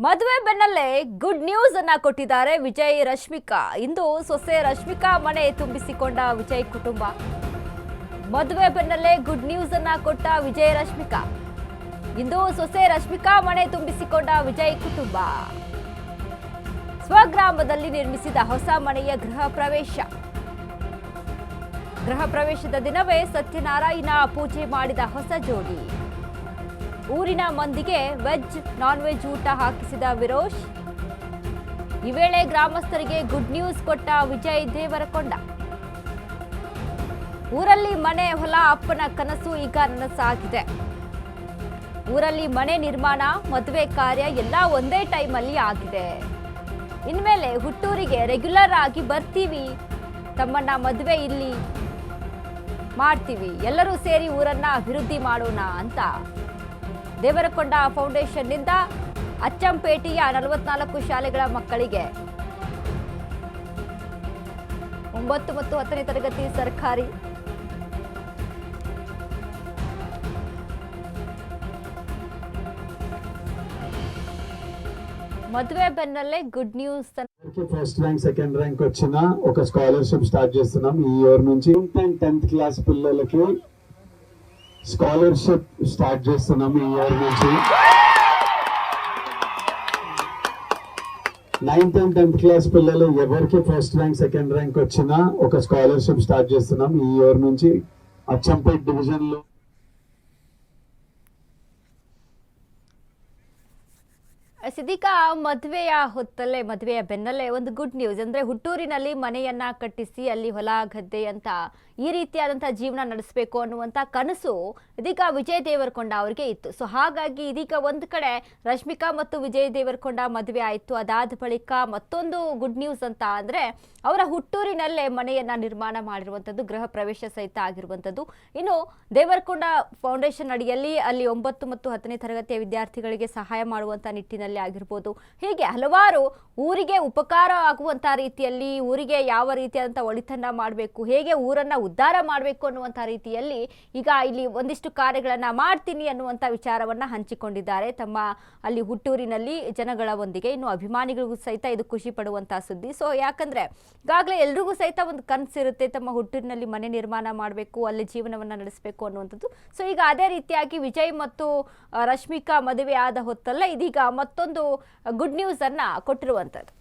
ಮದುವೆ ಬೆನ್ನಲ್ಲೇ good news ಅನ್ನ ಕೊಟ್ಟಿದ್ದಾರೆ ವಿಜಯ್ ರಶ್ಮಿಕಾ. ಇಂದು ಸೊಸೆ ರಶ್ಮಿಕಾ ಮನೆ ತುಂಬಿಸಿಕೊಂಡ ವಿಜಯ್ ಕುಟುಂಬ. ಮದುವೆ ಬೆನ್ನಲ್ಲೇ ಗುಡ್ ನ್ಯೂಸ್ ಅನ್ನ ಕೊಟ್ಟ ವಿಜಯ್ ರಶ್ಮಿಕಾ. ಇಂದು ಸೊಸೆ ರಶ್ಮಿಕಾ ಮನೆ ತುಂಬಿಸಿಕೊಂಡ ವಿಜಯ್ ಕುಟುಂಬ. ಸ್ವಗ್ರಾಮದಲ್ಲಿ ನಿರ್ಮಿಸಿದ ಹೊಸ ಮನೆಯ ಗೃಹ ಪ್ರವೇಶದ ದಿನವೇ ಸತ್ಯನಾರಾಯಣ ಪೂಜೆ ಮಾಡಿದ ಹೊಸ ಜೋಡಿ. ಊರಿನ ಮಂದಿಗೆ ವೆಜ್ ನಾನ್ ವೆಜ್ ಊಟ ಹಾಕಿಸಿದ ವಿರೋಶ್. ಈ ವೇಳೆ ಗ್ರಾಮಸ್ಥರಿಗೆ ಗುಡ್ ನ್ಯೂಸ್ ಕೊಟ್ಟ ವಿಜಯ್ ದೇವರಕೊಂಡ. ಊರಲ್ಲಿ ಮನೆ ಹೊಲ ಅಪ್ಪನ ಕನಸು ಈಗ ನನಸಾಗಿದೆ. ಊರಲ್ಲಿ ಮನೆ ನಿರ್ಮಾಣ ಮದುವೆ ಕಾರ್ಯ ಎಲ್ಲ ಒಂದೇ ಟೈಮಲ್ಲಿ ಆಗಿದೆ. ಇನ್ಮೇಲೆ ಹುಟ್ಟೂರಿಗೆ ರೆಗ್ಯುಲರ್ ಆಗಿ ಬರ್ತೀವಿ. ತಮ್ಮನ್ನ ಮದುವೆ ಇಲ್ಲಿ ಮಾಡ್ತೀವಿ. ಎಲ್ಲರೂ ಸೇರಿ ಊರನ್ನ ಅಭಿವೃದ್ಧಿ ಮಾಡೋಣ ಅಂತ ದೇವರಕೊಂಡ ಫೌಂಡೇಶನ್ನಿಂದ ಅಚ್ಚಂಪೇಟೆಯ 44 ಶಾಲೆಗಳ ಮಕ್ಕಳಿಗೆ 9 ಮತ್ತು 10ನೇ ತರಗತಿ ಸರ್ಕಾರಿ మధువే బెన్నల్లే good news. First rank second rank వచ్చిన ఒక స్కాలర్షిప్ స్టార్ట్ చేస్తున్నాం ఈ ఇయర్ నుంచి. 10th క్లాస్ పిల్లలకి స్కాలర్షిప్ స్టార్ట్ చేస్తున్నాం ఈ ఇయర్ నుంచి. 9th and 10th క్లాస్ పిల్లలు ఎవరికి ఫస్ట్ ర్యాంక్ సెకండ్ ర్యాంక్ వచ్చినా ఒక స్కాలర్షిప్ స్టార్ట్ చేస్తున్నాం ఈ ఇయర్ నుంచి. అచ్చంపేట్ డివిజన్ లో ಇದೀಗ ಮದುವೆಯ ಹೊತ್ತಲ್ಲೇ ಮದುವೆಯ ಬೆನ್ನಲ್ಲೇ ಒಂದು ಗುಡ್ ನ್ಯೂಸ್ ಅಂದ್ರೆ ಹುಟ್ಟೂರಿನಲ್ಲಿ ಮನೆಯನ್ನ ಕಟ್ಟಿಸಿ ಅಲ್ಲಿ ಹೊಲ ಗದ್ದೆ ಅಂತ ಈ ರೀತಿಯಾದಂತಹ ಜೀವನ ನಡೆಸಬೇಕು ಅನ್ನುವಂತ ಕನಸು ಇದೀಗ ವಿಜಯ್ ದೇವರಕೊಂಡ ಅವರಿಗೆ ಇತ್ತು. ಸೊ ಹಾಗಾಗಿ ಇದೀಗ ಒಂದು ಕಡೆ ರಶ್ಮಿಕಾ ಮತ್ತು ವಿಜಯ್ ದೇವರಕೊಂಡ ಮದುವೆ ಆಯಿತು. ಅದಾದ ಬಳಿಕ ಮತ್ತೊಂದು ಗುಡ್ ನ್ಯೂಸ್ ಅಂತ ಅಂದ್ರೆ ಅವರ ಹುಟ್ಟೂರಿನಲ್ಲೇ ಮನೆಯನ್ನ ನಿರ್ಮಾಣ ಮಾಡಿರುವಂಥದ್ದು, ಗೃಹ ಪ್ರವೇಶ ಸಹಿತ ಆಗಿರುವಂಥದ್ದು. ಇನ್ನು ದೇವರಕೊಂಡ ಫೌಂಡೇಶನ್ ಅಡಿಯಲ್ಲಿ ಅಲ್ಲಿ 9 ಮತ್ತು 10ನೇ ತರಗತಿಯ ವಿದ್ಯಾರ್ಥಿಗಳಿಗೆ ಸಹಾಯ ಮಾಡುವಂತ ನಿಟ್ಟಿನಲ್ಲಿ ಆಗಿರ್ಬೋದು. ಹೀಗೆ ಹಲವಾರು ಊರಿಗೆ ಉಪಕಾರ ಆಗುವಂತ ರೀತಿಯಲ್ಲಿ, ಊರಿಗೆ ಯಾವ ರೀತಿಯಾದಂಥ ಒಳಿತನ್ನ ಮಾಡಬೇಕು, ಹೇಗೆ ಊರನ್ನ ಉದ್ಧಾರ ಮಾಡಬೇಕು ಅನ್ನುವಂಥ ರೀತಿಯಲ್ಲಿ ಈಗ ಇಲ್ಲಿ ಒಂದಿಷ್ಟು ಕಾರ್ಯಗಳನ್ನ ಮಾಡ್ತೀನಿ ಅನ್ನುವಂಥ ವಿಚಾರವನ್ನ ಹಂಚಿಕೊಂಡಿದ್ದಾರೆ ತಮ್ಮ ಅಲ್ಲಿ ಹುಟ್ಟೂರಿನಲ್ಲಿ ಜನಗಳ ಒಂದಿಗೆ. ಇನ್ನು ಅಭಿಮಾನಿಗಳಿಗೂ ಸಹಿತ ಇದು ಖುಷಿ ಪಡುವಂತಹ ಸುದ್ದಿ. ಸೊ ಯಾಕಂದ್ರೆ ಈಗಾಗಲೇ ಎಲ್ರಿಗೂ ಸಹಿತ ಒಂದು ಕನಸಿರುತ್ತೆ, ತಮ್ಮ ಹುಟ್ಟೂರಿನಲ್ಲಿ ಮನೆ ನಿರ್ಮಾಣ ಮಾಡಬೇಕು, ಅಲ್ಲಿ ಜೀವನವನ್ನ ನಡೆಸಬೇಕು ಅನ್ನುವಂಥದ್ದು. ಸೊ ಈಗ ಅದೇ ರೀತಿಯಾಗಿ ವಿಜಯ್ ಮತ್ತು ರಶ್ಮಿಕಾ ಮದುವೆ ಆದ ಹೊತ್ತಲ್ಲ ಇದೀಗ ಮತ್ತೊಂದು ಗುಡ್ ನ್ಯೂಸ್ ಅನ್ನ ಕೊಟ್ಟಿರುವಂಥದ್ದು.